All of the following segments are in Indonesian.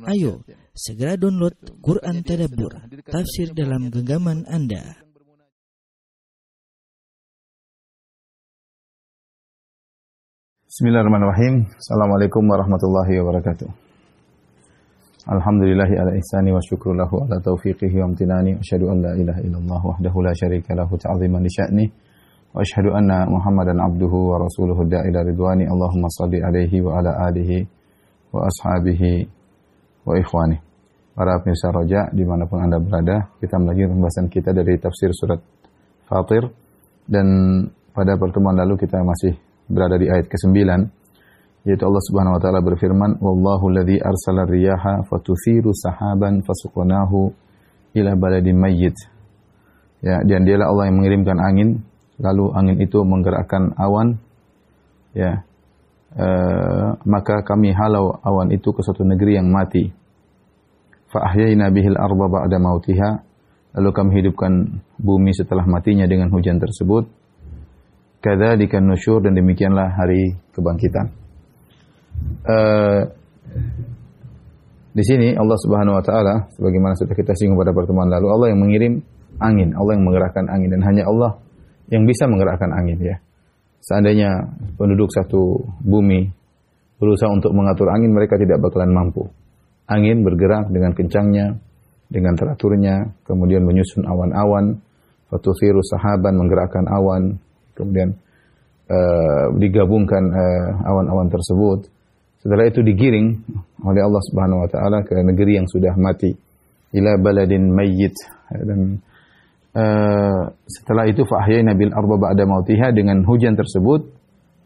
Ayo, segera download Quran Tadabbur, tafsir dalam genggaman Anda. Bismillahirrahmanirrahim. Assalamualaikum warahmatullahi wabarakatuh. Alhamdulillahi ala ihsani wa syukru lahu ala taufiqihi wa amtinani. Asyhadu an la ilaha illallah wahdahu la syarika lahu ta'ziman li sya'ni. Wa asyhadu anna Muhammadan abduhu wa rasuluhu da'ila ridwani. Allahumma salli alaihi wa ala alihi wa ashabihi wa ikhwani. Para pemirsa Roja dimanapun Anda berada, kita melanjutkan pembahasan kita dari tafsir surat Fatir. Dan pada pertemuan lalu kita masih berada di ayat ke-9, yaitu Allah Subhanahu wa taala berfirman, "Wallahu alladzi arsala riyaha fatuthiru sahaban fasuqnahu ila baladin mayyit." Ya, dan dialah Allah yang mengirimkan angin, lalu angin itu menggerakkan awan, ya. Maka kami halau awan itu ke suatu negeri yang mati. Fa ahyayna bihil arda ba'da mautiha, lalu kami hidupkan bumi setelah matinya dengan hujan tersebut. Kadzalika nusyur, dan demikianlah hari kebangkitan. Di sini Allah Subhanahu wa taala, sebagaimana sudah kita singgung pada pertemuan lalu, Allah yang mengirim angin, Allah yang menggerakkan angin, dan hanya Allah yang bisa menggerakkan angin, ya. Seandainya penduduk satu bumi berusaha untuk mengatur angin, mereka tidak bakalan mampu. Angin bergerak dengan kencangnya, dengan teraturnya, kemudian menyusun awan-awan, fatuthiru sahaban, menggerakkan awan, kemudian digabungkan awan-awan tersebut. Setelah itu digiring oleh Allah Subhanahu wa taala ke negeri yang sudah mati, ila baladin mayyit. Dan setelah itu fa ahyayna bil arda ba'da mautiha, dengan hujan tersebut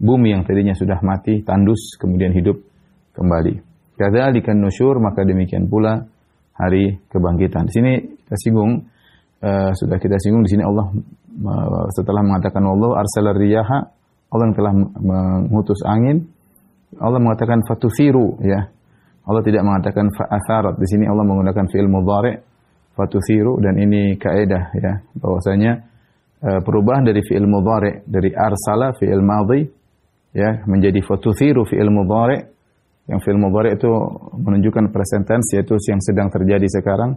bumi yang tadinya sudah mati tandus kemudian hidup kembali. Kadzalikan nusyur, maka demikian pula hari kebangkitan. Di sini kita singgung, sudah kita singgung di sini Allah setelah mengatakan Allah arsalar riyaha, Allah yang telah mengutus angin, Allah mengatakan fatuthiru, ya. Allah tidak mengatakan fa'atharat. Di sini Allah menggunakan fi'il mudhari' fatuthiru, dan ini kaidah, ya, bahwasanya perubahan dari fi'il mudhari' dari arsala fi'il madhi, ya, menjadi fatuthiru fi'il mudhari'. Yang fi'il mudhari' itu menunjukkan present tense, yaitu yang sedang terjadi sekarang.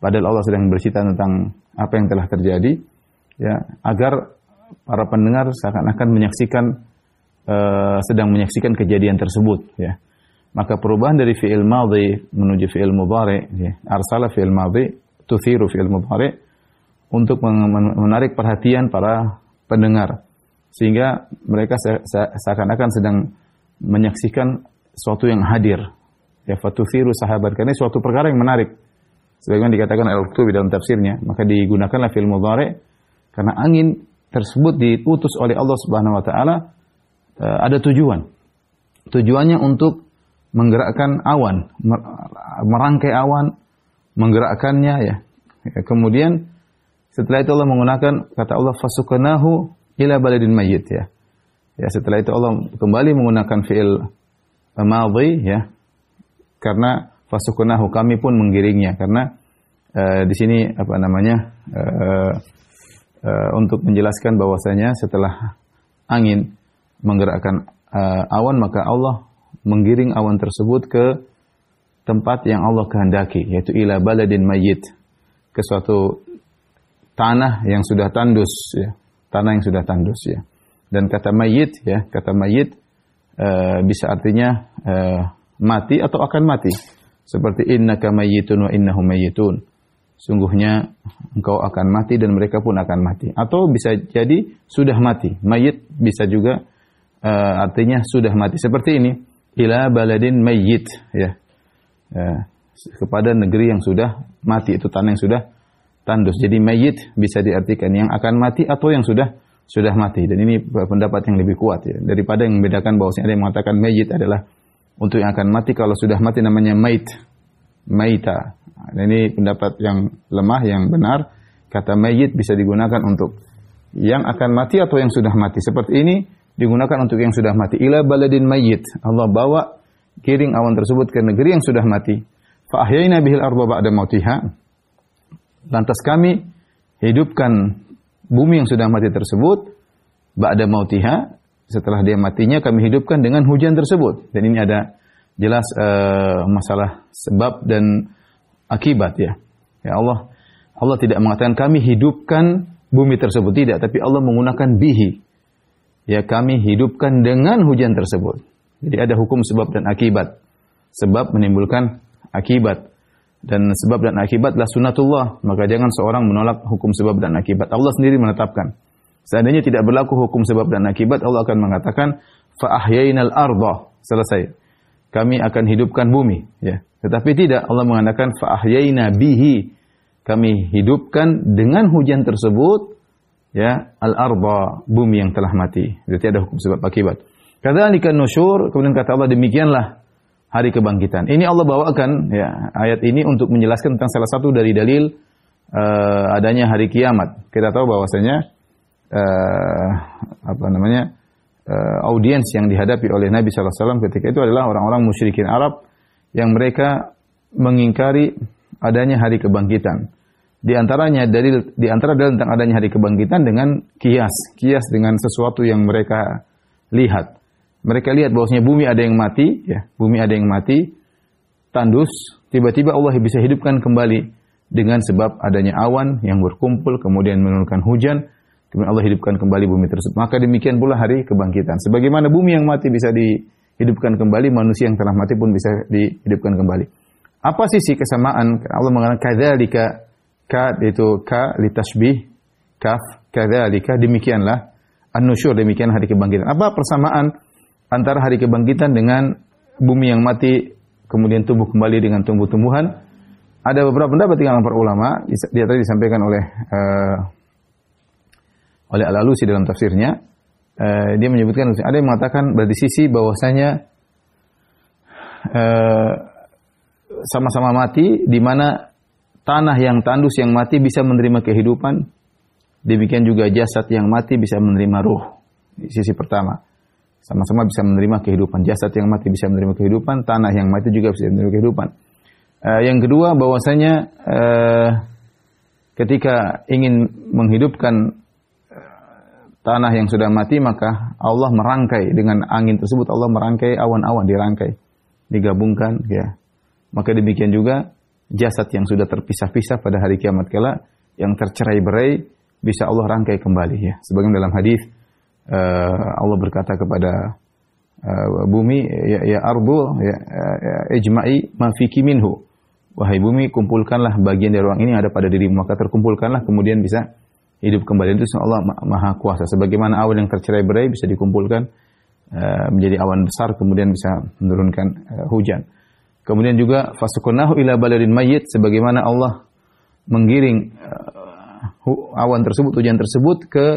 Padahal Allah sedang bercerita tentang apa yang telah terjadi, ya, agar para pendengar seakan-akan sedang menyaksikan kejadian tersebut, ya. Maka perubahan dari fi'il madhi menuju fi'il mudhari', ya, arsala fi'il madhi, tuthiru fi'il mudhari', untuk menarik perhatian para pendengar, sehingga mereka seakan-akan sedang menyaksikan suatu yang hadir, ya, fatuthiru sahabat, karena suatu perkara yang menarik. Sebagaimana dikatakan Al-Qurtubi dalam tafsirnya, maka digunakanlah fi'il mudhari' karena angin tersebut diutus oleh Allah Subhanahu wa taala, ada tujuan. Tujuannya untuk menggerakkan awan, merangkai awan, menggerakkannya, ya. Kemudian setelah itu Allah menggunakan kata Allah fasuqnahu ila baladin mayyit, ya. Ya, setelah itu Allah kembali menggunakan fi'il madhi, ya. Karena fasuqnahu, kami pun menggiringnya, karena di sini untuk menjelaskan bahwasanya setelah angin menggerakkan awan, maka Allah menggiring awan tersebut ke tempat yang Allah kehendaki, yaitu ila baladin mayyit, ke suatu tanah yang sudah tandus, ya. Tanah yang sudah tandus, ya. Dan kata mayyit, ya, kata mayyit bisa artinya mati atau akan mati. Seperti innaka mayyitun wa innahum mayyitun. Sungguhnya engkau akan mati dan mereka pun akan mati. Atau bisa jadi sudah mati. Mayyit bisa juga artinya sudah mati. Seperti ini, ila baladin mayyit, ya. Kepada negeri yang sudah mati, itu tanah yang sudah tandus. Jadi mayyit bisa diartikan yang akan mati atau yang sudah mati. Dan ini pendapat yang lebih kuat, ya, daripada yang membedakan bahwasanya ada yang mengatakan mayyit adalah untuk yang akan mati. Kalau sudah mati namanya maita. Nah, ini pendapat yang lemah. Yang benar, kata mayyit bisa digunakan untuk yang akan mati atau yang sudah mati. Seperti ini digunakan untuk yang sudah mati. Ila baladin mayyit, Allah bawa kiring awan tersebut ke negeri yang sudah mati. Fa ahyayna bihil arda ba'da mautiha, lantas kami hidupkan bumi yang sudah mati tersebut, ba'da mautiha, setelah dia matinya kami hidupkan dengan hujan tersebut. Dan ini ada jelas masalah sebab dan akibat ya. Ya Allah tidak mengatakan kami hidupkan bumi tersebut, tidak, tapi Allah menggunakan bihi. Ya, kami hidupkan dengan hujan tersebut. Jadi ada hukum sebab dan akibat. Sebab menimbulkan akibat. Dan sebab dan akibatlah sunnatullah. Maka jangan seorang menolak hukum sebab dan akibat. Allah sendiri menetapkan. Seandainya tidak berlaku hukum sebab dan akibat, Allah akan mengatakan fa ahyainal arda. Selesai. Kami akan hidupkan bumi, ya. Tetapi tidak, Allah mengatakan fa ahyaina bihi. Kami hidupkan dengan hujan tersebut, ya, al-arda, bumi yang telah mati. Berarti ada hukum sebab akibat. Kadzalika nusyur, kemudian kata Allah, demikianlah hari kebangkitan. Ini Allah bawakan ya ayat ini untuk menjelaskan tentang salah satu dari dalil adanya hari kiamat. Kita tahu bahwasanya audiens yang dihadapi oleh Nabi sallallahu alaihi wasallam ketika itu adalah orang-orang musyrikin Arab yang mereka mengingkari adanya hari kebangkitan. Di antara dalil tentang adanya hari kebangkitan dengan kias dengan sesuatu yang mereka lihat. Mereka lihat bahwasanya bumi ada yang mati, ya, bumi ada yang mati, tandus, tiba-tiba Allah bisa hidupkan kembali dengan sebab adanya awan yang berkumpul kemudian menurunkan hujan, kemudian Allah hidupkan kembali bumi tersebut. Maka demikian pula hari kebangkitan. Sebagaimana bumi yang mati bisa dihidupkan kembali, manusia yang telah mati pun bisa dihidupkan kembali. Apa sisi kesamaan? Allah mengatakan kadzalika, ka itu ka litasbih, kaf kadzalika, demikianlah, an-nusyur, demikian hari kebangkitan. Apa persamaan antara hari kebangkitan dengan bumi yang mati kemudian tumbuh kembali dengan tumbuh-tumbuhan? Ada beberapa pendapat di kalangan para ulama, dia tadi disampaikan oleh Al-Alusi dalam tafsirnya. Dia menyebutkan, ada yang mengatakan berarti sisi bahwasanya sama-sama mati, di mana tanah yang tandus yang mati bisa menerima kehidupan, demikian juga jasad yang mati bisa menerima ruh. Sisi pertama, sama-sama bisa menerima kehidupan. Jasad yang mati bisa menerima kehidupan, tanah yang mati juga bisa menerima kehidupan. Yang kedua, bahwasanya ketika ingin menghidupkan tanah yang sudah mati, maka Allah merangkai dengan angin tersebut, Allah merangkai awan-awan, dirangkai, digabungkan, ya. Maka demikian juga jasad yang sudah terpisah-pisah pada hari kiamat kelak, yang tercerai-berai, bisa Allah rangkai kembali, ya. Sebagaimana dalam hadis Allah berkata kepada bumi, ya ardu, ya ijma'i ma fiki minhu. Wahai bumi, kumpulkanlah bagian dari ruang ini yang ada pada dirimu, maka terkumpulkanlah kemudian bisa hidup kembali. Itu Allah Maha Kuasa. Sebagaimana awan yang tercerai-berai bisa dikumpulkan menjadi awan besar, kemudian bisa menurunkan hujan. Kemudian juga fasuqnahu ila baladin mayyit, sebagaimana Allah menggiring awan tersebut, hujan tersebut ke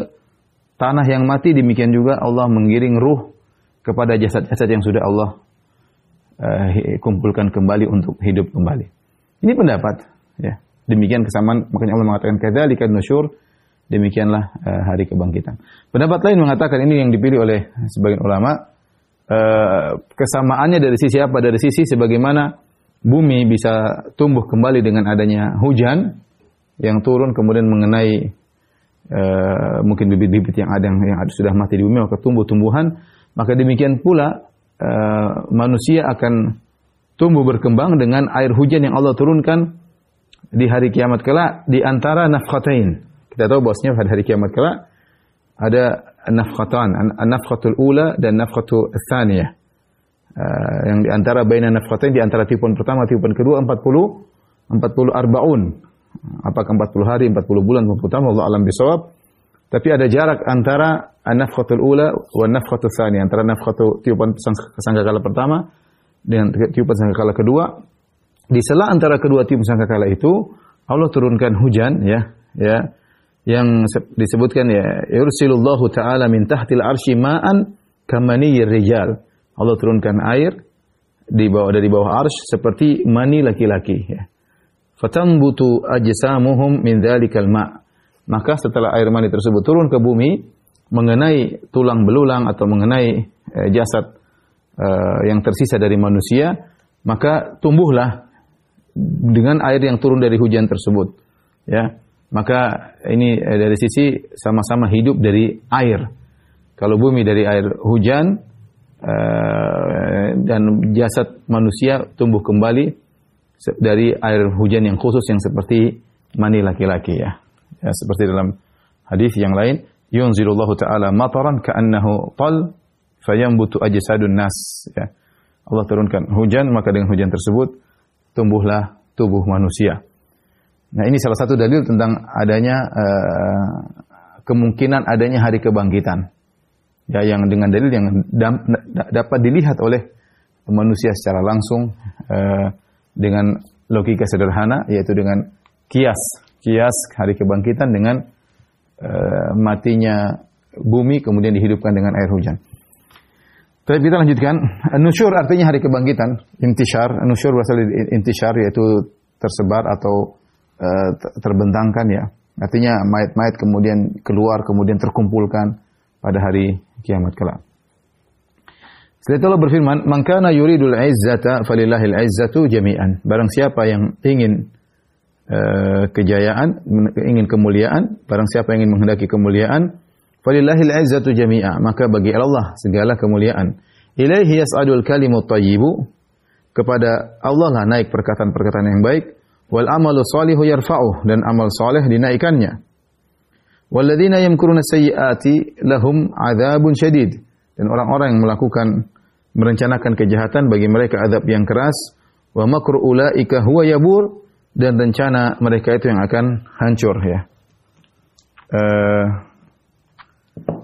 tanah yang mati, demikian juga Allah menggiring ruh kepada jasad-jasad yang sudah Allah kumpulkan kembali untuk hidup kembali. Ini pendapat, ya. Demikian kesamaan, makanya Allah mengatakan kadzalika nusyur, demikianlah hari kebangkitan. Pendapat lain mengatakan, ini yang dipilih oleh sebagian ulama, kesamaannya dari sisi apa? Dari sisi sebagaimana bumi bisa tumbuh kembali dengan adanya hujan yang turun kemudian mengenai mungkin bibit-bibit yang sudah mati di bumi, maka tumbuh-tumbuhan. Maka demikian pula manusia akan tumbuh berkembang dengan air hujan yang Allah turunkan di hari kiamat kelak di antara nafkhatain. Kita tahu bahwasanya pada hari kiamat kelak ada nafkhatan, an-nafkhatul ula dan nafkhatul tsaniyah. Yang di antara baina nafkhatain, di antara tiupan pertama, tiupan kedua 40 arbaun. Apakah 40 hari, 40 bulan, 40 tahun, Allah alam bisawab. Tapi ada jarak antara an-nafkhatul ula wa an-nafkhatul tsaniyah, antara nafkhatul tiupan sangkakala pertama dengan tiupan sangkakala kedua. Di sela antara kedua tiupan sangkakala itu Allah turunkan hujan, ya yang disebutkan, ya yursilullahu ta'ala min tahtil arsy ma'an kamaniyir rijal. Allah turunkan air dari bawah arsy seperti mani laki-laki, ya. Fatambutu ajsamuhum min dzalikal ma'. Maka setelah air mani tersebut turun ke bumi mengenai tulang belulang atau mengenai jasad yang tersisa dari manusia, maka tumbuhlah dengan air yang turun dari hujan tersebut, ya. Maka ini dari sisi sama-sama hidup dari air. Kalau bumi dari air hujan, dan jasad manusia tumbuh kembali dari air hujan yang khusus yang seperti mani laki-laki ya. Ya, seperti dalam hadis yang lain, yunzilullahu ta'ala mataran ka'annahu tal fayambutu ajsadun nas ya. Allah turunkan hujan, maka dengan hujan tersebut tumbuhlah tubuh manusia. Nah, ini salah satu dalil tentang adanya kemungkinan adanya hari kebangkitan. Ya, yang dengan dalil yang dapat dilihat oleh manusia secara langsung dengan logika sederhana, yaitu dengan kias hari kebangkitan dengan matinya bumi kemudian dihidupkan dengan air hujan. Tapi kita lanjutkan. Nusyur artinya hari kebangkitan. Intishar, nusyur berasal dari intishar, yaitu tersebar atau terbentangkan ya. Artinya mayat-mayat kemudian keluar, kemudian terkumpulkan pada hari kiamat kelak. Setelah itu Allah berfirman, "Man kana yuridul 'izzata falillahil 'izzatu jami'an." Barang siapa yang ingin kejayaan, ingin kemuliaan, barang siapa yang ingin menghendaki kemuliaan, falillahil 'izzatu jami'a, maka bagi Allah segala kemuliaan. Ilaihi yas'adul kalimut thayyibu, kepada Allah lah naik perkataan-perkataan yang baik, wal amalu shalihu yarfa'uh, dan amal saleh dinaikkannya. Walladzina yamkuruna sayyi'ati lahum 'adzabun syadid, dan orang-orang yang merencanakan kejahatan bagi mereka azab yang keras. Wa makru ulaika huwa yabur, dan rencana mereka itu yang akan hancur ya.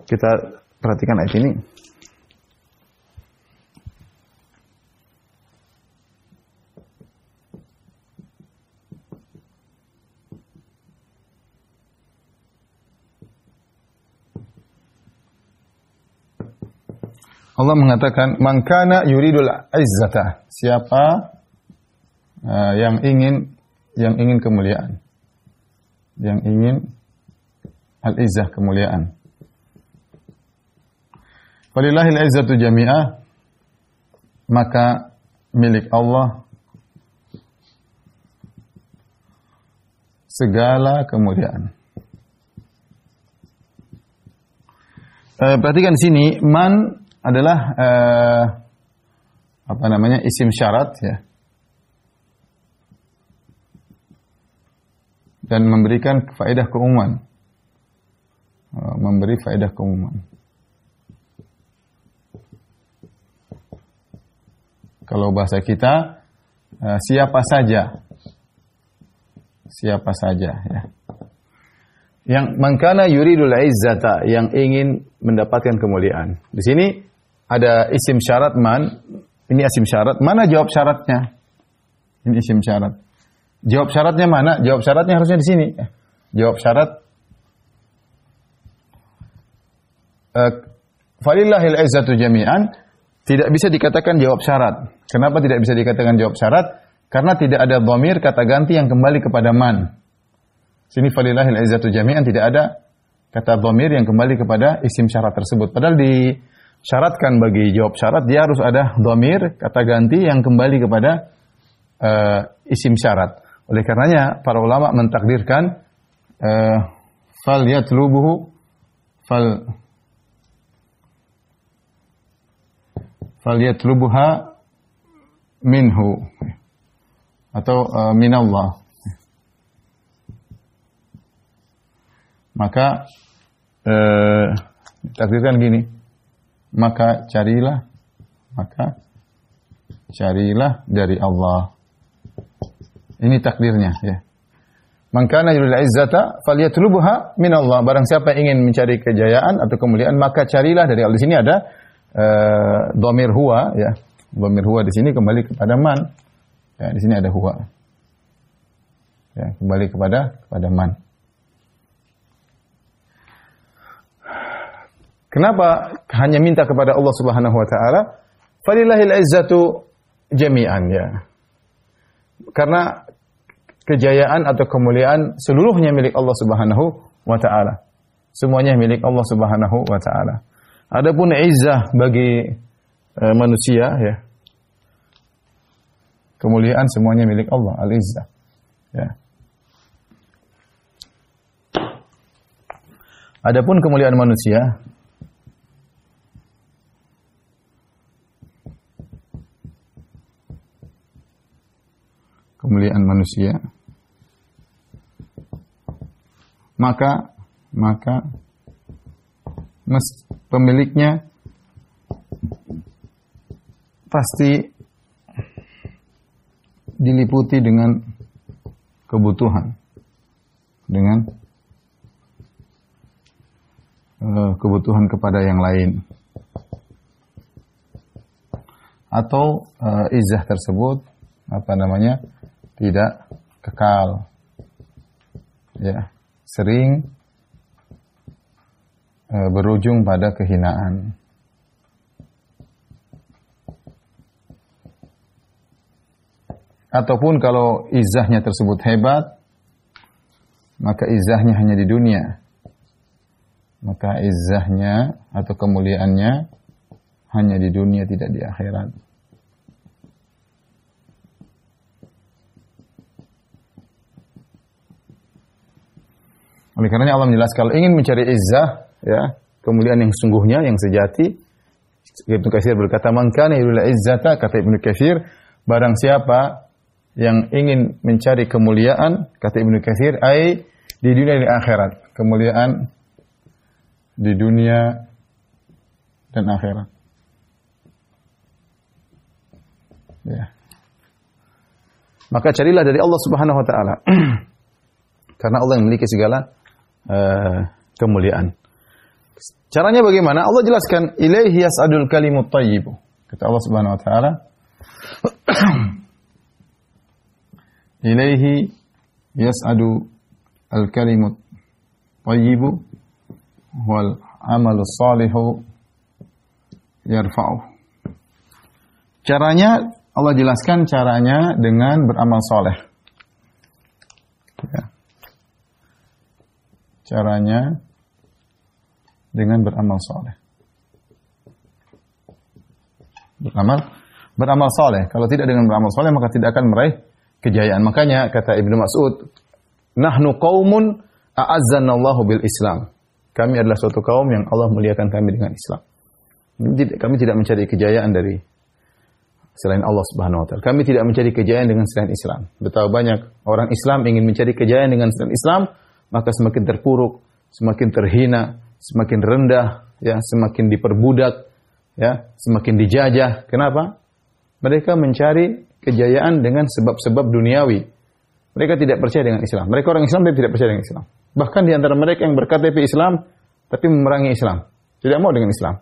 Kita perhatikan ayat ini. Allah mengatakan, "Man kana yuridul izzata." Siapa yang ingin kemuliaan. Yang ingin al-izzah, kemuliaan. Walillahil izzatu jami'ah, maka milik Allah segala kemuliaan. Perhatikan di sini, man adalah isim syarat ya. Dan memberikan faedah keumuman. Memberi faedah keumuman. Kalau bahasa kita, siapa saja. Siapa saja ya. Yang mangkana yuridul izzata, yang ingin mendapatkan kemuliaan. Di sini ada isim syarat man, ini isim syarat. Mana jawab syaratnya? Ini isim syarat. Jawab syaratnya mana? Jawab syaratnya harusnya di sini. Jawab syarat falillahil izzatu jami'an, tidak bisa dikatakan jawab syarat. Kenapa tidak bisa dikatakan jawab syarat? Karena tidak ada dhamir kata ganti yang kembali kepada man. Sini falillahil izzatu jami'an, tidak ada kata dhamir yang kembali kepada isim syarat tersebut. Padahal disyaratkan bagi jawab syarat dia harus ada dhamir kata ganti yang kembali kepada isim syarat. Oleh karenanya para ulama mentakdirkan fal yatlubuhu fal yatlubuha minhu atau minallah. Maka takdirkan gini, maka carilah dari Allah. Ini takdirnya ya. Man kana yuridul izzata falyatlubuha min Allah. Barang siapa ingin mencari kejayaan atau kemuliaan, maka carilah dari Allah. Di sini ada dhamir huwa ya. Dhamir huwa di sini kembali kepada man. Ya, di sini ada huwa. Ya, kembali kepada man. Kenapa hanya minta kepada Allah Subhanahu wa taala? Falillahil izzatu jami'an ya. Karena kejayaan atau kemuliaan seluruhnya milik Allah Subhanahu wa taala. Semuanya milik Allah Subhanahu wa taala. Adapun izzah bagi manusia ya. Kemuliaan semuanya milik Allah, al-izzah. Ya. Adapun kemuliaan manusia kemuliaan manusia, maka pemiliknya pasti diliputi dengan kebutuhan, kebutuhan kepada yang lain, atau izzah tersebut tidak kekal, ya, sering berujung pada kehinaan. Ataupun kalau izzahnya tersebut hebat, maka izzahnya hanya di dunia. Maka izzahnya atau kemuliaannya hanya di dunia, tidak di akhirat. Oleh karenanya Allah menjelaskan, kalau ingin mencari izzah, ya, kemuliaan yang sungguhnya, yang sejati, Ibnu Katsir berkata, "Man kana yuridu izzata," kata Ibnu Katsir, barang siapa yang ingin mencari kemuliaan, kata Ibnu Katsir, ai di dunia dan akhirat. Kemuliaan di dunia dan akhirat. Ya. Maka carilah dari Allah Subhanahu wa taala. Karena Allah yang memiliki segala kemuliaan. Caranya bagaimana? Allah jelaskan, ilaihi yas'adul kalimut thayyib. Kata Allah Subhanahu wa taala, ilaihi yas'adu al-kalimut thayyibu wal amalu salihu yarfa'u. Caranya, Allah jelaskan caranya dengan beramal soleh. Ya. Caranya dengan beramal soleh. Beramal soleh. Kalau tidak dengan beramal soleh, maka tidak akan meraih kejayaan. Makanya kata Ibnu Mas'ud, nahnu qaumun a'azzanallahu bil Islam. Kami adalah suatu kaum yang Allah muliakan kami dengan Islam. Kami tidak mencari kejayaan dari selain Allah Subhanahu wa taala. Kami tidak mencari kejayaan dengan selain Islam. Betapa banyak orang Islam ingin mencari kejayaan dengan selain Islam, maka semakin terpuruk, semakin terhina, semakin rendah, ya, semakin diperbudak, ya, semakin dijajah. Kenapa? Mereka mencari kejayaan dengan sebab-sebab duniawi. Mereka tidak percaya dengan Islam. Mereka orang Islam tapi tidak percaya dengan Islam. Bahkan di antara mereka yang berKTP Islam tapi memerangi Islam, tidak mau dengan Islam.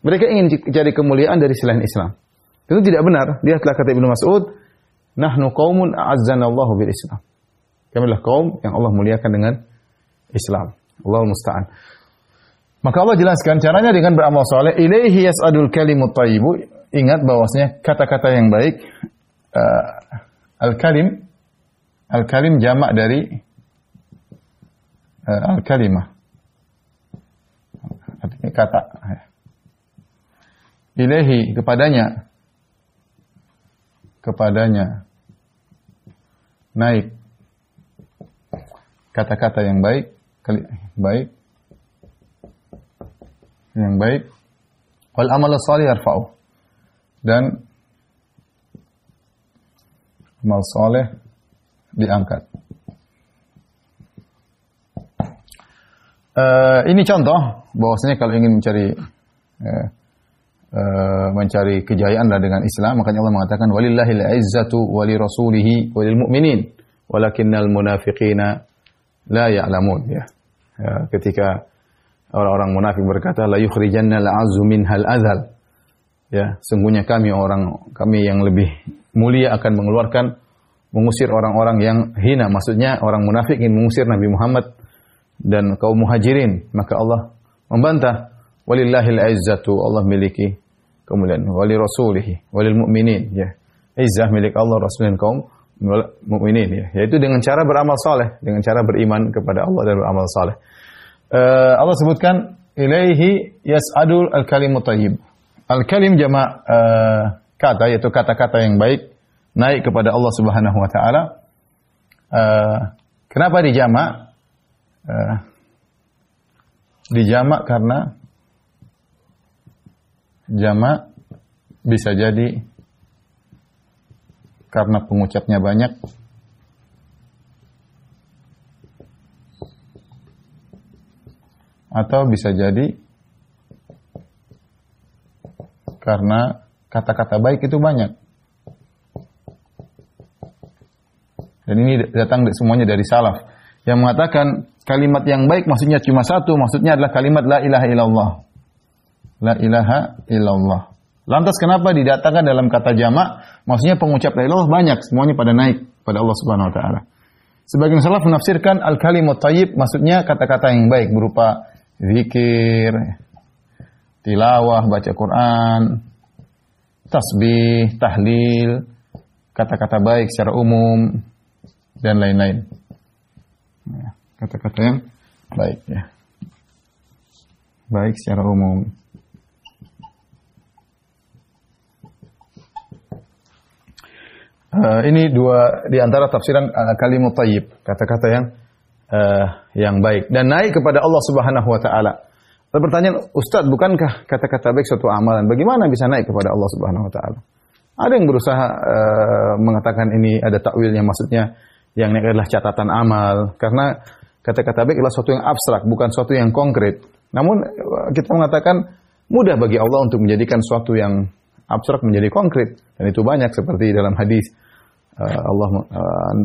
Mereka ingin cari kemuliaan dari selain Islam. Itu tidak benar. Lihatlah kata Ibnu Mas'ud, nahnu qaumun a'azzanallahu bil Islam. Kami adalah kaum yang Allah muliakan dengan Islam. Allahul musta'an. Maka Allah jelaskan caranya dengan beramal saleh. Ilaihi yas'adul kalimut thayyibu. Ingat bahwasanya kata-kata yang baik, al-kalim jamak dari al-kalimah. Artinya kata. Ilaihi, kepadanya naik kata-kata yang baik, wal amal salih yarfa'u, dan amal saleh diangkat. Ini contoh bahwasanya kalau ingin mencari kejayaan dengan Islam, makanya Allah mengatakan walillahil izzatu wali rasulihi walil mu'minin walakinnal munafiqina la ya'lamun, ya. Ketika orang-orang munafik berkata la yukhrijanna al-'azzu minhal adzal, ya, sungguhnya kami yang lebih mulia akan mengusir orang-orang yang hina. Maksudnya orang munafik ingin mengusir Nabi Muhammad dan kaum muhajirin, maka Allah membantah, walillahil izzatu, Allah miliki kemuliaan, wali rasulihi walil mu'minin, ya. Izzah milik Allah, Rasul dan kaum mukminin, ya. Yaitu dengan cara beramal saleh, dengan cara beriman kepada Allah dan beramal saleh. Allah sebutkan ilaihi yas'adul al-kalimut thayyib. Al-kalim jamak kata, yaitu kata-kata yang baik naik kepada Allah Subhanahu wa taala. Kenapa dijamak? Dijamak karena jamak bisa jadi karena pengucapnya banyak, atau bisa jadi karena kata-kata baik itu banyak. Dan ini datang semuanya dari salaf yang mengatakan kalimat yang baik maksudnya cuma satu, maksudnya adalah kalimat la ilaha illallah. La ilaha illallah. Lantas kenapa didatangkan dalam kata jamak? Maksudnya pengucap la ilaha illallah banyak, semuanya pada naik pada Allah Subhanahu wa taala. Sebagian salaf menafsirkan al-kalimut thayyib maksudnya kata-kata yang baik berupa zikir, tilawah, baca Quran, tasbih, tahlil, kata-kata baik secara umum dan lain-lain. Kata-kata yang baik ya. Baik secara umum. Ini dua di antara tafsiran kalimut thayyib, kata-kata yang baik dan naik kepada Allah Subhanahu wa taala. Pertanyaan, Ustaz, bukankah kata-kata baik suatu amalan? Bagaimana bisa naik kepada Allah Subhanahu wa taala? Ada yang berusaha mengatakan ini ada takwilnya, maksudnya yang naik adalah catatan amal, karena kata-kata baik adalah sesuatu yang abstrak, bukan sesuatu yang konkret. Namun kita mengatakan mudah bagi Allah untuk menjadikan sesuatu yang abstrak menjadi konkret, dan itu banyak seperti dalam hadis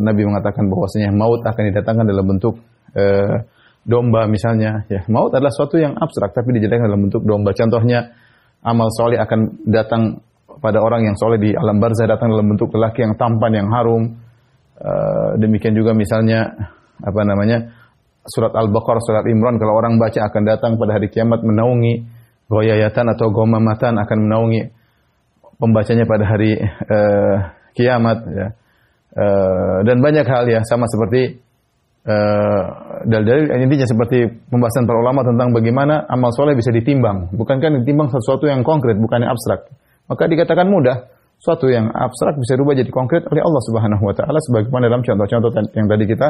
Nabi mengatakan bahwasanya maut akan didatangkan dalam bentuk domba misalnya. Ya, maut adalah sesuatu yang abstrak tapi dijadikan dalam bentuk domba. Contohnya amal soleh akan datang pada orang yang soleh di alam barzah, datang dalam bentuk lelaki yang tampan, yang harum. Demikian juga misalnya surat Al-Baqarah, surat Imran, kalau orang baca akan datang pada hari kiamat menaungi goyayatan atau gomamatan, akan menaungi pembacanya pada hari kiamat ya. Dan banyak hal ya, sama seperti dalil intinya seperti pembahasan para ulama tentang bagaimana amal soleh bisa ditimbang, bukankah ditimbang sesuatu yang konkret, bukan yang abstrak. Maka dikatakan mudah, suatu yang abstrak bisa berubah jadi konkret oleh Allah Subhanahu wa taala sebagaimana dalam contoh-contoh yang tadi kita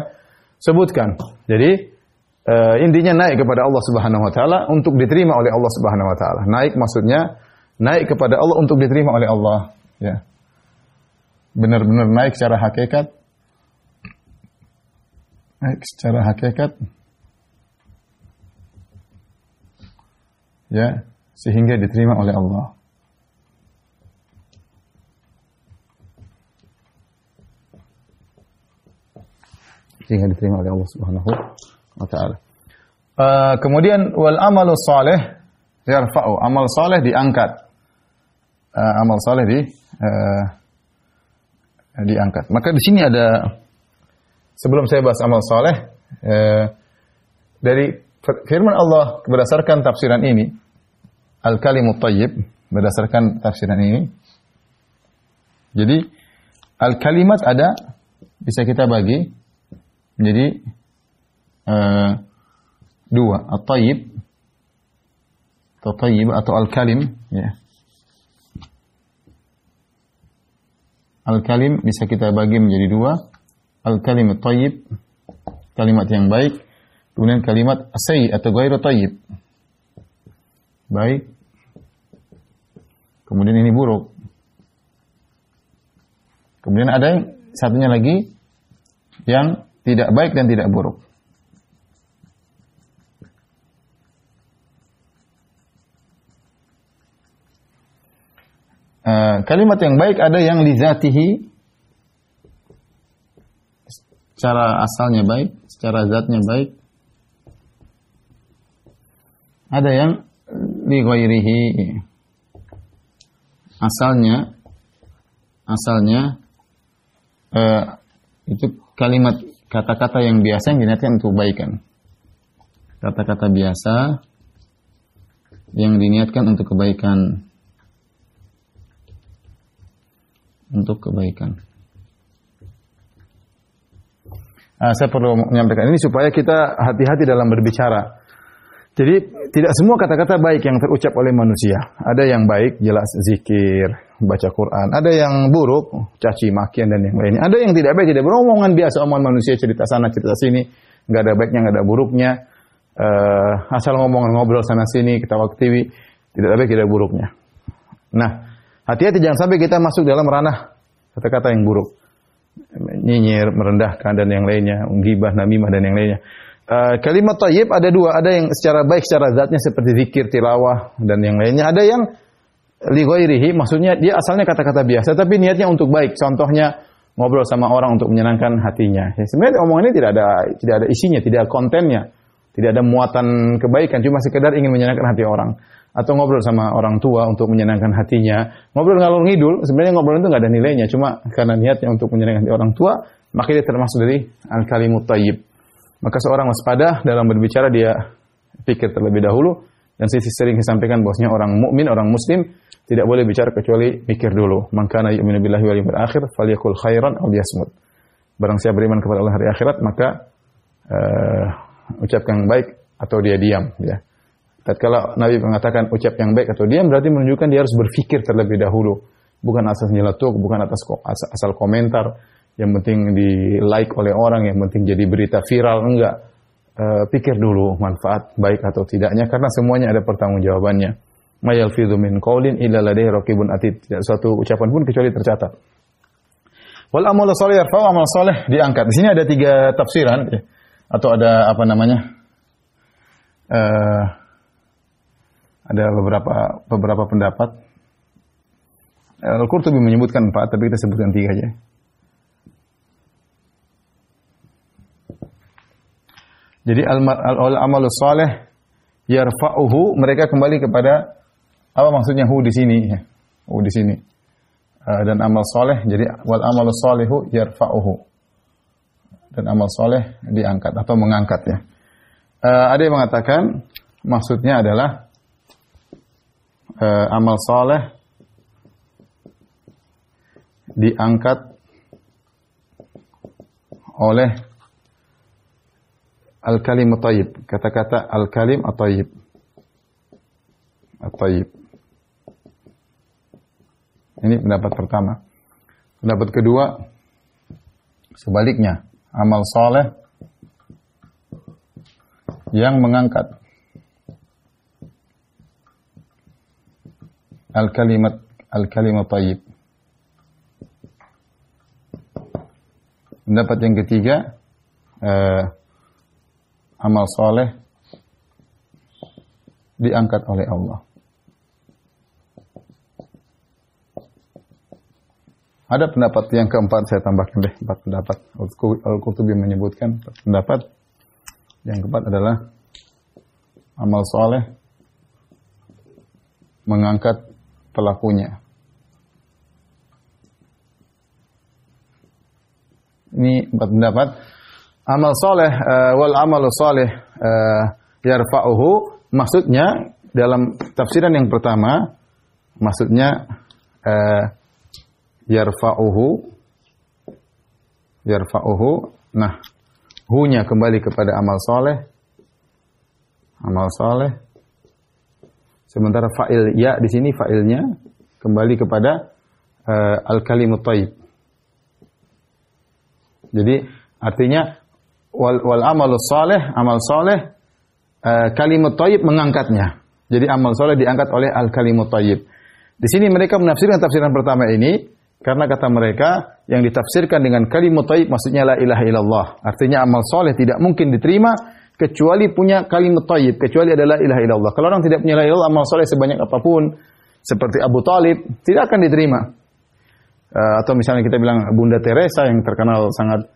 sebutkan. Jadi intinya naik kepada Allah Subhanahu wa taala untuk diterima oleh Allah Subhanahu wa taala. Naik maksudnya naik kepada Allah untuk diterima oleh Allah, ya. Benar-benar naik secara hakikat. Naik secara hakikat. Ya, sehingga diterima oleh Allah. Sehingga diterima oleh Allah Subhanahu wa taala. Kemudian wal amalu shalih yarfa'u, amal saleh diangkat. Amal saleh diangkat. Maka di sini ada, sebelum saya bahas amal saleh, dari firman Allah berdasarkan tafsiran ini, al-kalimut thayyib, berdasarkan tafsiran ini. Jadi al-kalimat ada, bisa kita bagi menjadi dua, at-thayyib atau al-kalim, ya. Al-kalim bisa kita bagi menjadi dua. Al-kalim thayyib, kalimat yang baik. Kemudian kalimat sayyi atau ghairu thayyib, baik. Kemudian ini buruk. Kemudian ada yang satunya lagi yang tidak baik dan tidak buruk. Kalimat yang baik ada yang lizatihi, secara asalnya baik, secara zatnya baik. Ada yang li ghairihi, asalnya itu kalimat kata-kata yang biasa yang diniatkan untuk kebaikan. Kata-kata biasa yang diniatkan untuk kebaikan. Untuk kebaikan. Saya perlu menyampaikan ini supaya kita hati-hati dalam berbicara. Jadi tidak semua kata-kata baik yang terucap oleh manusia. Ada yang baik, jelas zikir, baca Quran. Ada yang buruk, caci makian dan yang lainnya. Ada yang tidak baik, tidak beromongan biasa, omongan manusia, cerita sana, cerita sini, nggak ada baiknya, nggak ada buruknya. Asal ngobrol sana sini, ketawa ke TV, tidak ada baik, tidak ada buruknya. Nah, hati-hati jangan sampai kita masuk dalam ranah kata-kata yang buruk. Nyinyir, merendahkan dan yang lainnya, ghibah, namimah dan yang lainnya. Kalimat thayyib ada dua, ada yang secara baik secara zatnya seperti zikir, tilawah dan yang lainnya. Ada yang li ghairihi, maksudnya dia asalnya kata-kata biasa tapi niatnya untuk baik. Contohnya ngobrol sama orang untuk menyenangkan hatinya. Ya, sebenarnya omongannya tidak ada isinya, tidak ada kontennya, tidak ada muatan kebaikan, cuma sekedar ingin menyenangkan hati orang. Atau ngobrol sama orang tua untuk menyenangkan hatinya. Ngobrol ngalor ngidul, sebenarnya ngobrol itu nggak ada nilainya, cuma karena niatnya untuk menyenangkan hati orang tua, maka dia termasuk dari al-kalimut thayyib. Maka seorang waspada dalam berbicara, dia pikir terlebih dahulu, dan sering disampaikan bahwasanya orang mukmin, orang muslim tidak boleh bicara kecuali mikir dulu. Man kana yu'minu billahi wal yawmil akhir falyaqul khairan aw liyasmut. Barang siapa beriman kepada Allah hari akhirat, maka ucapkan yang baik atau dia diam, ya. Tatkala Nabi mengatakan ucap yang baik atau diam, berarti menunjukkan dia harus berfikir terlebih dahulu. Bukan asal nyeletuk, bukan asal komentar, yang penting di-like oleh orang, yang penting jadi berita viral, enggak. Pikir dulu manfaat baik atau tidaknya, karena semuanya ada pertanggungjawabannya. Ma yalfidhu min qaulin illa ladaihi raqibun atid. Tidak suatu ucapan pun kecuali tercatat. Wal amalu shalih yarfa'u, amal saleh diangkat. Di sini ada 3 tafsiran, ya. Atau ada apa namanya? Ada beberapa pendapat. Al-Qurtubi menyebutkan 4, tapi kita sebutkan 3 aja. Jadi al-amalu saleh yarfa'uhu, mereka kembali kepada apa maksudnya hu di sini, ya. Hu di sini. Dan amal saleh, jadi wal amalu salihu yarfa'uhu. Dan amal saleh diangkat atau mengangkat, ya. Ada yang mengatakan maksudnya adalah amal saleh diangkat oleh al-kalim at-thayyib, kata-kata al-kalim at-thayyib. At-thayyib. Ini pendapat pertama. Pendapat kedua, sebaliknya, amal saleh yang mengangkat al-kalimat thayyib. Pendapat yang ketiga, amal soleh diangkat oleh Allah. Ada pendapat yang keempat, saya tambahkan deh 4 pendapat. Al-Qurtubi menyebutkan pendapat yang keempat adalah amal soleh mengangkat pelakunya. Ini 4 pendapat. Amal soleh wal amalu soleh yarfa'uhu, maksudnya dalam tafsiran yang pertama, maksudnya yarfa'uhu. Nah, hu-nya kembali kepada amal soleh. Amal soleh. Sementara fa'il ya di sini, fa'ilnya kembali kepada al-kalimut thayyib. Jadi artinya wal amalu saleh, amal saleh, kalimut thayyib mengangkatnya. Jadi amal saleh diangkat oleh al-kalimut thayyib. Di sini mereka menafsirkan tafsiran pertama ini karena kata mereka yang ditafsirkan dengan kalimut thayyib maksudnya la ilaha illallah. Artinya amal saleh tidak mungkin diterima kecuali punya kalimat thayyib, kecuali adalah ilaha illallah. Kalau orang tidak punya la ilaha illallah, amal soleh sebanyak apapun, seperti Abu Talib, tidak akan diterima. Atau misalnya kita bilang Bunda Teresa yang terkenal sangat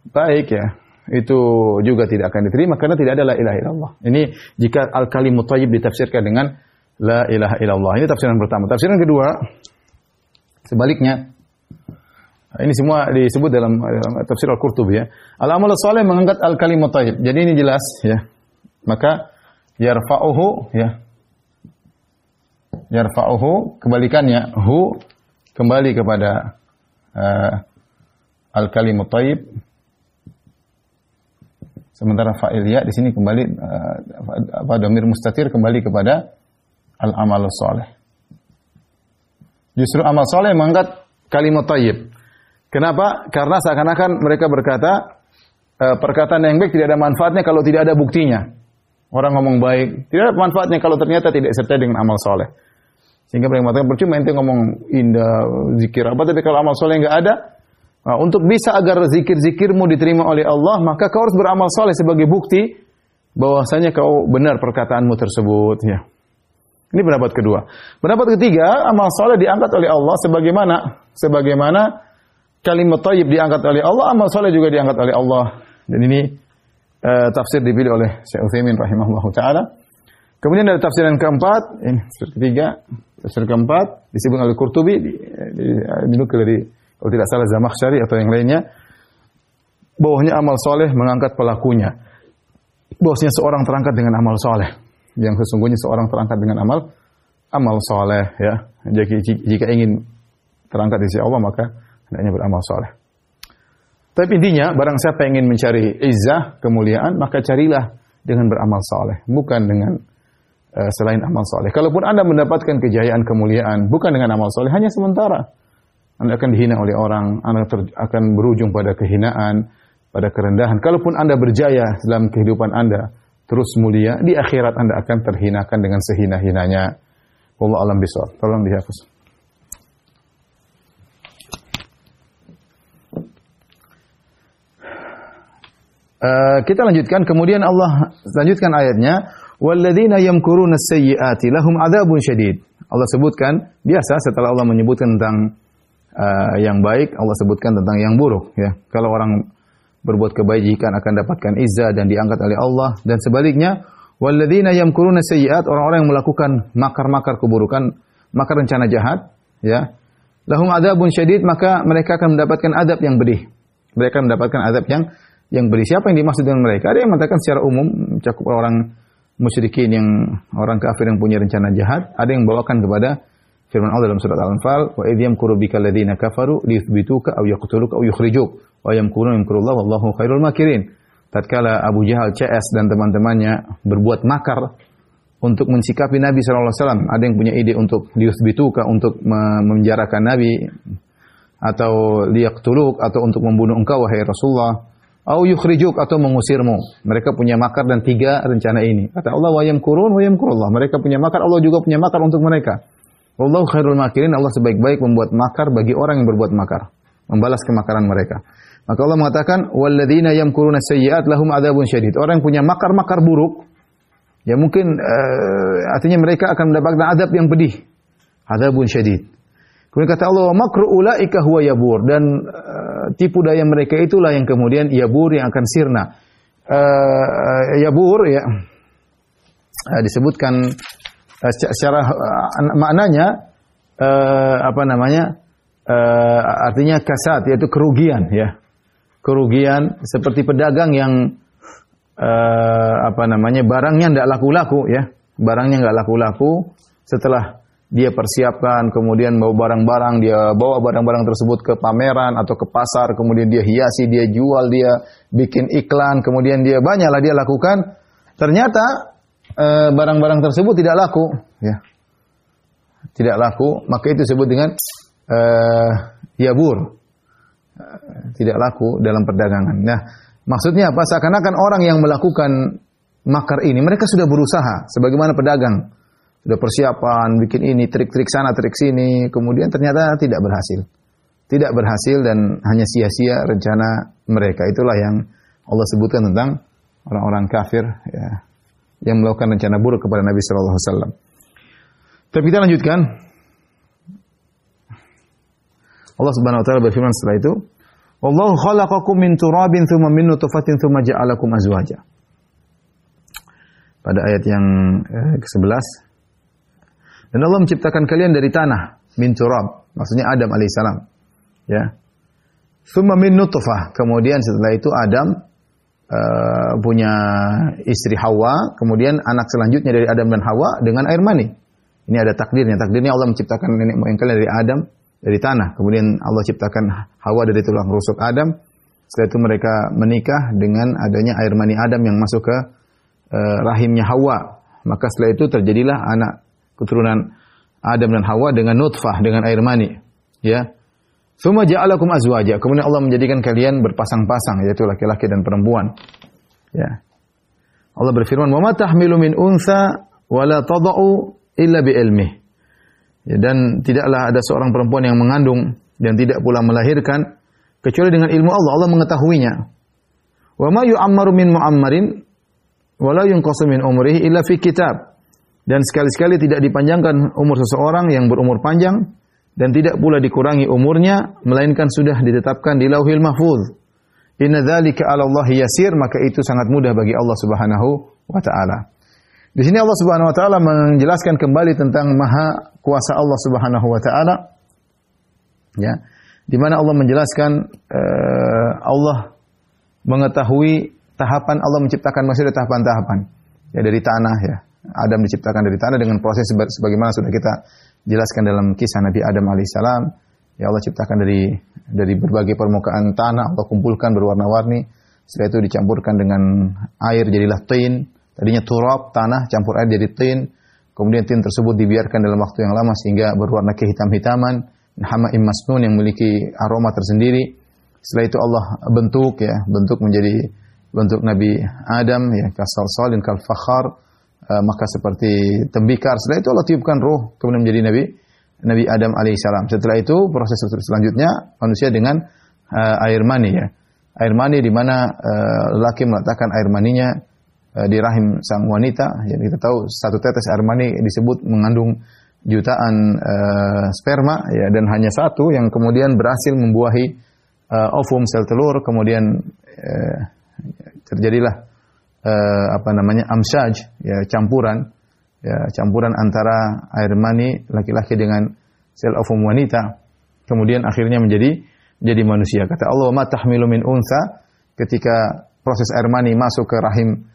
baik, ya, itu juga tidak akan diterima karena tidak ada la ilaha illallah. Ini jika al-kalimut thayyib ditafsirkan dengan la ilaha illallah. Ini tafsiran pertama. Tafsiran kedua, sebaliknya. Ini semua disebut dalam tafsir Al-Qurtubi, ya. Al-amal saleh mengangkat al-kalimut thayyib. Jadi ini jelas, ya. Maka yarfa'uhu, ya. Yarfa'uhu, kebalikannya hu kembali kepada al-kalimut thayyib. Sementara fa'il ya di sini kembali dhamir mustatir kembali kepada al-amal saleh. Justru amal saleh mengangkat kalimat thayyib. Kenapa? Karena seakan-akan mereka berkata perkataan yang baik tidak ada manfaatnya kalau tidak ada buktinya. Orang ngomong baik tidak ada manfaatnya kalau ternyata tidak sertai dengan amal soleh. Sehingga mereka mengatakan percuma ente ngomong indah, zikir apa, tapi kalau amal soleh enggak ada, untuk bisa agar zikir-zikirmu diterima oleh Allah, maka kau harus beramal soleh sebagai bukti bahwasanya kau benar perkataanmu tersebut. Ya. Ini pendapat kedua. Pendapat ketiga, amal soleh diangkat oleh Allah sebagaimana kalimat thayyib diangkat oleh Allah, amal soleh juga diangkat oleh Allah. Dan ini tafsir dipilih oleh Syekh Utsaimin rahimahullahu taala. Kemudian ada tafsiran keempat, ini tafsir keempat disebut oleh Qurtubi, dinukil dari kalau tidak salah Zamakhsyari atau yang lainnya, bahwasanya amal soleh mengangkat pelakunya. Bahwasanya seorang terangkat dengan amal soleh. Yang sesungguhnya seorang terangkat dengan amal soleh. Ya. Jika ingin terangkat di sisi Allah, maka hendaknya beramal soleh. Tapi intinya, barang siapa yang ingin mencari izzah, kemuliaan, maka carilah dengan beramal soleh. Bukan dengan selain amal soleh. Kalaupun Anda mendapatkan kejayaan, kemuliaan, bukan dengan amal soleh, hanya sementara. Anda akan dihina oleh orang, Anda akan berujung pada kehinaan, pada kerendahan. Kalaupun Anda berjaya dalam kehidupan Anda, terus mulia, di akhirat Anda akan terhinakan dengan sehina-hinanya. Wallahu a'lam bishawab. Tolong dihapus. Kita lanjutkan, kemudian Allah lanjutkan ayatnya, walladzina yamkuruna as-sayyi'ati lahum adzabun syadid. Allah sebutkan, biasa setelah Allah menyebutkan tentang yang baik, Allah sebutkan tentang yang buruk. Ya. Kalau orang berbuat kebajikan akan dapatkan izzah dan diangkat oleh Allah, dan sebaliknya, walladzina yamkuruna sayyi'at, orang-orang yang melakukan makar-makar keburukan, makar rencana jahat, ya. Lahum adzabun syadid, maka mereka akan mendapatkan adab yang pedih. Mereka mendapatkan adab yang pedih. Siapa yang dimaksud dengan mereka? Ada yang mengatakan secara umum mencakup orang musyrikin, yang orang kafir yang punya rencana jahat. Ada yang membawakan kepada firman Allah dalam surat Al-Anfal, wa idh yamkuru bikal ladzina kafaru liyuthbituka aw yaqtuluka aw yukhrijuk wa yamkuruna yamkurullahu wallahu khairul makirin. Tatkala Abu Jahal, CS dan teman-temannya berbuat makar untuk mensikapi Nabi sallallahu alaihi wasallam, ada yang punya ide untuk liyuthbituka, untuk memenjarakan Nabi, atau liyaqtuluk, atau untuk membunuh engkau wahai Rasulullah, au yukhrijuk, atau mengusirmu. Mereka punya makar dan 3 rencana ini. Kata Allah, wa yamkurun wa yamkurullah. Mereka punya makar, Allah juga punya makar untuk mereka. Wallahu khairul makirin, Allah sebaik-baik membuat makar bagi orang yang berbuat makar, membalas kemakaran mereka. Maka Allah mengatakan, walladzina yamkuruna sayyi'at lahum adzabun syadid. Orang yang punya makar-makar buruk, ya mungkin artinya mereka akan mendapatkan azab yang pedih. Adzabun syadid. Kemudian kata Allah, wa makru ulaika huwa yabur, dan tipu daya mereka itulah yang kemudian yabur, yang akan sirna. Yabur ya disebutkan secara maknanya artinya kasat, yaitu kerugian, ya. Kerugian seperti pedagang yang barangnya tidak laku-laku, ya. Barangnya enggak laku-laku, setelah dia persiapkan, kemudian bawa barang-barang tersebut ke pameran atau ke pasar, kemudian dia hiasi, dia jual, dia bikin iklan, kemudian dia banyaklah dia lakukan. Ternyata barang-barang tersebut tidak laku, ya. Tidak laku, maka itu disebut dengan yabur. Tidak laku dalam perdagangan. Nah, maksudnya apa? Seakan-akan orang yang melakukan makar ini, mereka sudah berusaha sebagaimana pedagang. Sudah persiapan, bikin ini, trik-trik sana, trik sini, kemudian ternyata tidak berhasil. Tidak berhasil dan hanya sia-sia rencana mereka. Itulah yang Allah sebutkan tentang orang-orang kafir, ya, yang melakukan rencana buruk kepada Nabi sallallahu alaihi wasallam. Tapi kita lanjutkan. Allah Subhanahu wa taala berfirman setelah itu, "Wallahu khalaqakum min turabin tsumma min nutfatin tsumma ja'alakum azwaja." Pada ayat yang ke-11. Dan Allah menciptakan kalian dari tanah, min turab, maksudnya Adam alaihissalam. Ya. Tsumma min nutfah, kemudian setelah itu Adam punya istri Hawa, kemudian anak selanjutnya dari Adam dan Hawa dengan air mani. Ini ada takdirnya. Takdirnya Allah menciptakan nenek moyang kalian dari Adam, dari tanah. Kemudian Allah ciptakan Hawa dari tulang rusuk Adam. Setelah itu mereka menikah dengan adanya air mani Adam yang masuk ke rahimnya Hawa. Maka setelah itu terjadilah anak keturunan Adam dan Hawa dengan nutfah, dengan air mani. Ya. Tsumma ja'alakum azwaja. Kemudian Allah menjadikan kalian berpasang-pasang, yaitu laki-laki dan perempuan. Ya. Allah berfirman, "Wa ma tahmilu min untha wa la tada'u illa bi ilmih." Ya, dan tidaklah ada seorang perempuan yang mengandung dan tidak pula melahirkan kecuali dengan ilmu Allah. Allah mengetahuinya. Wa ma yu'ammaru min mu'ammarin wa la yunqasu min umrihi illa fi kitab. Dan sekali-sekali tidak dipanjangkan umur seseorang yang berumur panjang dan tidak pula dikurangi umurnya melainkan sudah ditetapkan di Lauhil Mahfuz. Inna dzalika 'ala Allah yasir, maka itu sangat mudah bagi Allah Subhanahu wa taala. Di sini Allah Subhanahu wa taala menjelaskan kembali tentang maha kuasa Allah Subhanahu wa taala. Ya. Di mana Allah menjelaskan Allah mengetahui tahapan Allah menciptakan manusia dari tahapan-tahapan. Ya, dari tanah ya. Adam diciptakan dari tanah dengan proses sebagaimana sudah kita jelaskan dalam kisah Nabi Adam alaihissalam. Ya, Allah ciptakan dari berbagai permukaan tanah, Allah kumpulkan berwarna-warni. Setelah itu dicampurkan dengan air jadilah tin. Tadinya turab, tanah, campur air jadi tin. Kemudian tin tersebut dibiarkan dalam waktu yang lama sehingga berwarna kehitam-hitaman. Hama'im masnun yang memiliki aroma tersendiri. Setelah itu Allah bentuk menjadi bentuk Nabi Adam, ya, kasalsalin kal fakhar, maka seperti tembikar. Setelah itu Allah tiupkan ruh, kemudian menjadi Nabi Adam alaihissalam. Setelah itu proses selanjutnya manusia dengan air mani, ya. Air mani di mana lelaki meletakkan air maninya di rahim sang wanita. Jadi kita tahu satu tetes air mani disebut mengandung jutaan sperma, ya, dan hanya satu yang kemudian berhasil membuahi ovum sel telur, kemudian terjadilah amsyaj, ya, campuran antara air mani laki-laki dengan sel ovum wanita, kemudian akhirnya menjadi manusia. Kata Allah, ma tahmilu min unsa, ketika proses air mani masuk ke rahim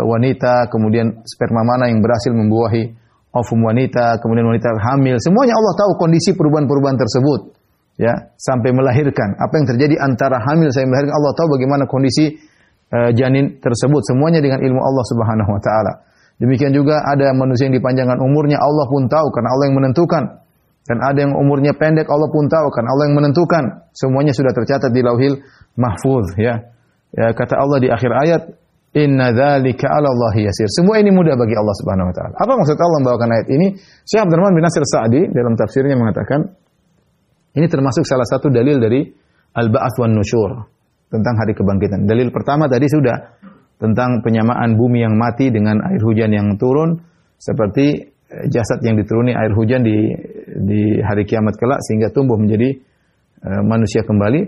wanita, kemudian sperma mana yang berhasil membuahi ovum wanita, kemudian wanita hamil, semuanya Allah tahu kondisi perubahan-perubahan tersebut, ya, sampai melahirkan. Apa yang terjadi antara hamil sampai melahirkan, Allah tahu bagaimana kondisi janin tersebut, semuanya dengan ilmu Allah Subhanahu wa taala. Demikian juga ada manusia yang dipanjangkan umurnya, Allah pun tahu karena Allah yang menentukan. Dan ada yang umurnya pendek, Allah pun tahu karena Allah yang menentukan. Semuanya sudah tercatat di Lauhil Mahfuz, ya. Ya, kata Allah di akhir ayat, inna dzalika 'ala Allah yasir. Semua ini mudah bagi Allah Subhanahu wa taala. Apa maksud Allah membawakan ayat ini? Syekh Abdurrahman bin Nasir Sa'di dalam tafsirnya mengatakan ini termasuk salah satu dalil dari al-ba'ats wan nusyur, tentang hari kebangkitan. Dalil pertama tadi sudah tentang penyamaan bumi yang mati dengan air hujan yang turun seperti jasad yang dituruni air hujan di hari kiamat kelak sehingga tumbuh menjadi manusia kembali.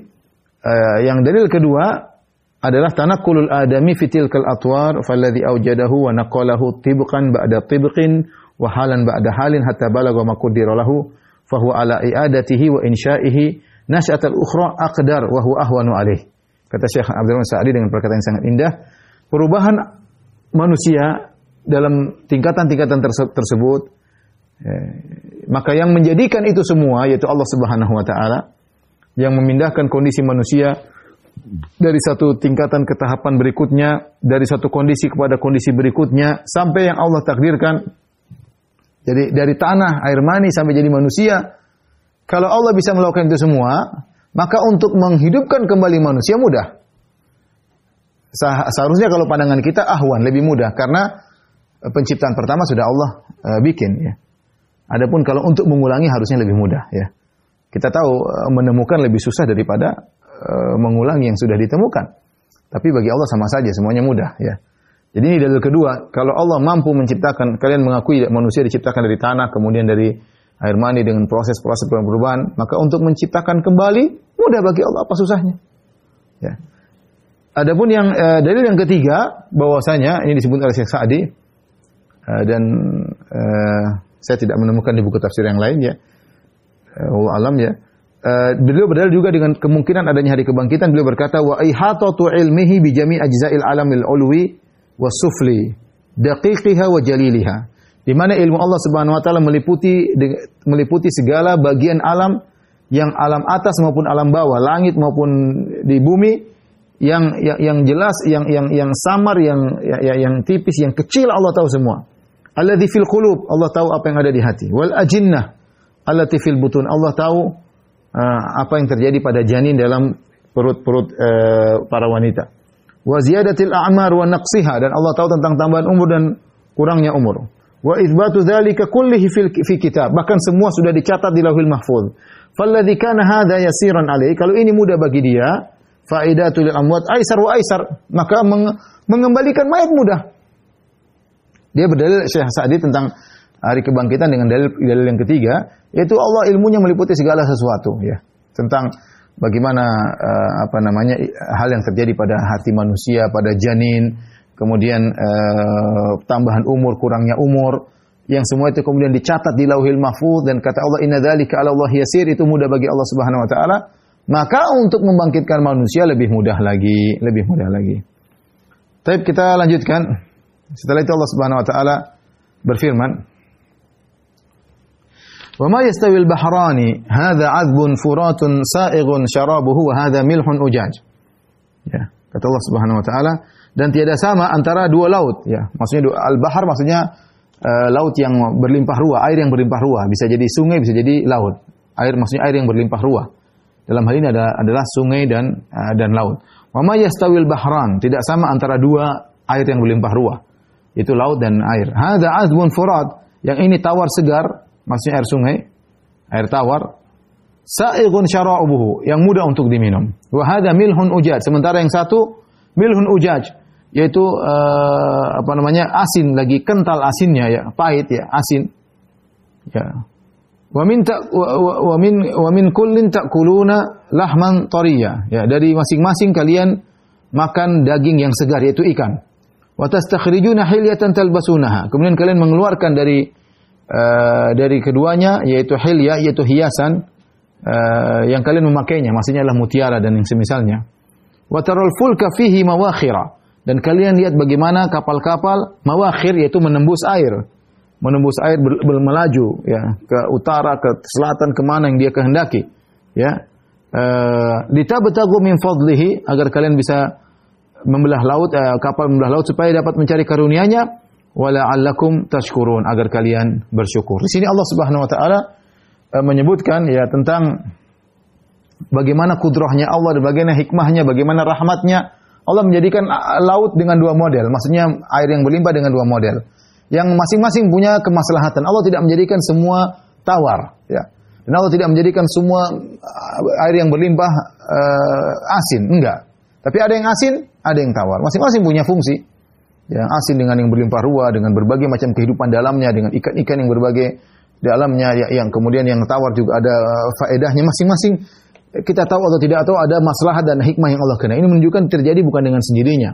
Yang dalil kedua adalah tanakkulul adami fitil kal atwar falladhi awjadahu wa naqalahu tibqan ba'da tibqin wa halan ba'da halin hatta balagha ma qaddara lahu fa huwa ala i'adatihi wa insya'ihi nas'atal ukhra aqdar wa huwa ahwanu alaih. Kata Syekh Abdurrahman Sa'di dengan perkataan yang sangat indah, perubahan manusia dalam tingkatan-tingkatan tersebut, maka yang menjadikan itu semua yaitu Allah Subhanahu wa taala yang memindahkan kondisi manusia dari satu tingkatan ke tahapan berikutnya, dari satu kondisi kepada kondisi berikutnya sampai yang Allah takdirkan. Jadi dari tanah air mani sampai jadi manusia. Kalau Allah bisa melakukan itu semua, maka untuk menghidupkan kembali manusia mudah. Seharusnya kalau pandangan kita ahwan, lebih mudah karena penciptaan pertama sudah Allah bikin, ya. Adapun kalau untuk mengulangi harusnya lebih mudah, ya. Kita tahu menemukan lebih susah daripada mengulangi yang sudah ditemukan. Tapi bagi Allah sama saja, semuanya mudah, ya. Jadi ini dalil kedua, kalau Allah mampu menciptakan, kalian mengakui manusia diciptakan dari tanah, kemudian dari air mani dengan proses-proses perubahan, maka untuk menciptakan kembali mudah bagi Allah, apa susahnya? Ya. Adapun yang dalil yang ketiga, bahwasanya ini disebut oleh Syekh Sa'di dan saya tidak menemukan di buku tafsir yang lain, ya. Wallahu alam, ya. Beliau berdalil juga dengan kemungkinan adanya hari kebangkitan. Beliau berkata, wa ihatatu ilmihi bi jami' ajza'il alamil ulwi was sufli daqiqiha wa jaliliha. Di mana ilmu Allah Subhanahu wa taala meliputi segala bagian alam, yang alam atas maupun alam bawah, langit maupun di bumi, yang jelas, yang samar, yang tipis, yang kecil, Allah tahu semua. Alladzi fil qulub, Allah tahu apa yang ada di hati. Wal ajinnah allati fil butun, Allah tahu apa yang terjadi pada janin dalam perut-perut para wanita. Wa ziyadatil a'mar wa naqsiha, dan Allah tahu tentang tambahan umur dan kurangnya umur. Wa itsbatu dzalika kullihi fi kitab. Bahkan semua sudah dicatat di Lauhul Mahfuz. Falladzi kana hadza yasiran alaihi, kalau ini mudah bagi dia, faidatul amwat aisar wa aisar, maka mengembalikan mayat mudah. Dia berdalil Syekh Sa'di tentang hari kebangkitan dengan dalil yang ketiga, yaitu Allah ilmunya meliputi segala sesuatu, ya. Tentang bagaimana hal yang terjadi pada hati manusia, pada janin, kemudian tambahan umur, kurangnya umur, yang semua itu kemudian dicatat di Lauhil Mahfuz, dan kata Allah inna dzalika 'ala Allah yasir, itu mudah bagi Allah Subhanahu wa taala. Maka untuk membangkitkan manusia lebih mudah lagi. Baik, kita lanjutkan. Setelah itu Allah Subhanahu wa taala berfirman, "Wa ma yastawil bahrani, hadza 'adbun furatun sa'ighun syarabuhu wa hadza milhun ujaj." Ya, kata Allah Subhanahu wa taala, dan tiada sama antara dua laut, ya. Maksudnya al-bahar maksudnya laut yang berlimpah ruah, air yang berlimpah ruah, bisa jadi sungai, bisa jadi laut. Air maksudnya air yang berlimpah ruah. Dalam hal ini adalah sungai dan laut. Wa ma yastawil bahran, tidak sama antara dua air yang berlimpah ruah. Itu laut dan air. Hadza 'azbun furat, yang ini tawar segar, maksudnya air sungai, air tawar. Sa'ighun syara'ubuhu, yang mudah untuk diminum. Wa hadza milhun ujaj, sementara yang satu milhun ujaj, yaitu asin, lagi kental asinnya, ya, pahit, ya, asin. Ya. Wa min kullin ta'kuluna lahman tariya. Ya, dari masing-masing kalian makan daging yang segar, yaitu ikan. Wa tastakhrijuna hilyatan talbasunaha. Kemudian kalian mengeluarkan dari keduanya, yaitu hilya, yaitu hiasan yang kalian memakainya, maksudnya adalah mutiara dan yang semisalnya. Wa taral fulka fihi mawakhira, dan kalian lihat bagaimana kapal-kapal mawakhir, yaitu menembus air melaju, ya, ke utara, ke selatan, kemana yang dia kehendaki, ya. Litabtaghu min fadlihi, agar kalian bisa membelah laut, kapal membelah laut supaya dapat mencari karunia-Nya, wala'allakum tashkurun, agar kalian bersyukur. Di sini Allah Subhanahu wa taala menyebutkan, ya, tentang bagaimana kudrahnya Allah dan bagaimana hikmahnya, bagaimana rahmatnya. Allah menjadikan laut dengan dua model, maksudnya air yang berlimpah dengan dua model, yang masing-masing punya kemaslahatan. Allah tidak menjadikan semua tawar, ya. Dan Allah tidak menjadikan semua air yang berlimpah asin, enggak. Tapi ada yang asin, ada yang tawar. Masing-masing punya fungsi. Yang asin dengan yang berlimpah ruah, dengan berbagai macam kehidupan dalamnya, dengan ikan-ikan yang berbagai dalamnya, ya, yang kemudian yang tawar juga ada faedahnya masing-masing. Kita tahu atau tidak tahu ada maslahat dan hikmah yang Allah kehendaki. Ini menunjukkan terjadi bukan dengan sendirinya,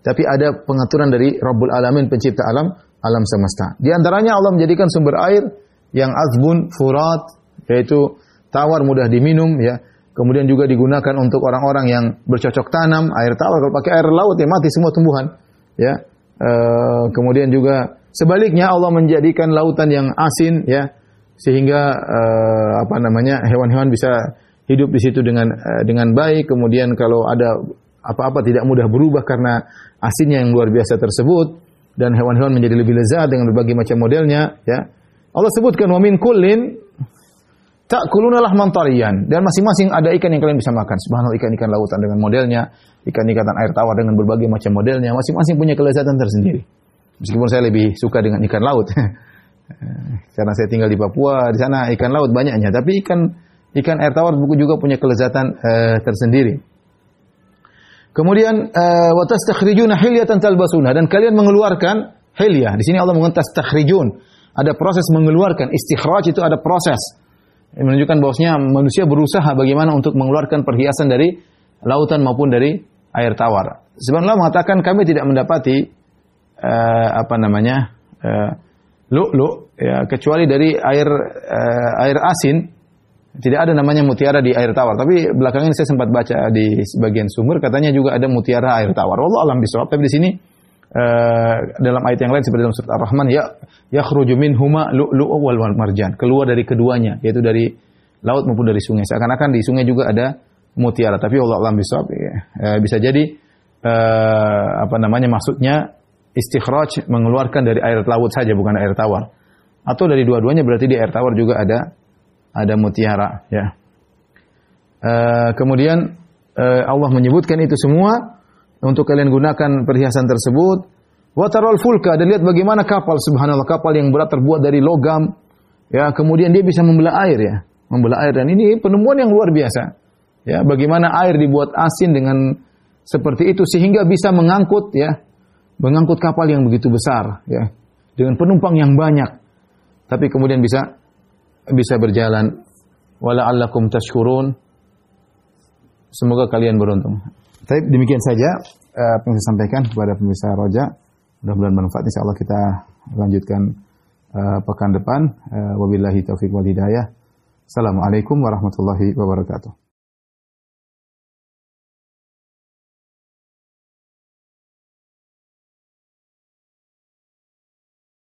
tapi ada pengaturan dari Rabbul Alamin, pencipta alam semesta. Di antaranya Allah menjadikan sumber air yang azbun furat, yaitu tawar, mudah diminum, ya. Kemudian juga digunakan untuk orang-orang yang bercocok tanam. Air tawar, kalau pakai air laut ya mati semua tumbuhan, ya. Kemudian juga sebaliknya Allah menjadikan lautan yang asin, ya, sehingga hewan-hewan bisa hidup di situ dengan baik. Kemudian kalau ada apa-apa tidak mudah berubah karena asinnya yang luar biasa tersebut, dan hewan-hewan menjadi lebih lezat dengan berbagai macam modelnya, ya. Allah sebutkan wa min kullin ta'kuluna lahman tariyan, dan masing-masing ada ikan yang kalian bisa makan. Subhanallah, ikan-ikan lautan dengan modelnya, ikan-ikan air tawar dengan berbagai macam modelnya, masing-masing punya kelezatan tersendiri. Meskipun saya lebih suka dengan ikan laut. Karena saya tinggal di Papua, di sana ikan laut banyaknya, tapi ikan air tawar juga punya kelezatan tersendiri. Kemudian wa tastakhrijuna hilyatan talbasuna, dan kalian mengeluarkan hilyah. Di sini Allah mengatakan tastakhrijun. Ada proses mengeluarkan. Istikhraj itu ada proses. Ini menunjukkan bahwasanya manusia berusaha bagaimana untuk mengeluarkan perhiasan dari lautan maupun dari air tawar. Sebenarnya Allah mengatakan kami tidak mendapati lu'lu', ya, kecuali dari air asin. Tidak ada namanya mutiara di air tawar. Tapi belakangan ini saya sempat baca di sebagian sumber, katanya juga ada mutiara air tawar. Wallahu a'lam bishawab. Tapi di sini dalam ayat yang lain seperti dalam surat Ar-Rahman, yakhruju minhuma lu'lu'u wal marjan. Keluar dari keduanya, yaitu dari laut maupun dari sungai. Seakan-akan di sungai juga ada mutiara. Tapi wallahu a'lam bishawab, bisa jadi maksudnya istikhraj, mengeluarkan dari air laut saja, bukan air tawar. Atau dari dua-duanya, berarti di air tawar juga ada mutiara, ya. Kemudian Allah menyebutkan itu semua untuk kalian gunakan perhiasan tersebut. Wa taral fulka, dan lihat bagaimana kapal, subhanallah, kapal yang berat terbuat dari logam. Ya, kemudian dia bisa membelah air ya. Membelah air, dan ini penemuan yang luar biasa. Ya, bagaimana air dibuat asin dengan seperti itu sehingga bisa mengangkut ya, mengangkut kapal yang begitu besar ya, dengan penumpang yang banyak. Tapi kemudian bisa berjalan. Wala'allakum tashkurun. Semoga kalian beruntung. Baik, demikian saja apa yang saya sampaikan kepada pemirsa Roja. Mudah-mudahan bermanfaat. Insyaallah kita lanjutkan pekan depan. Wabillahi taufiq wal hidayah. Assalamualaikum warahmatullahi wabarakatuh.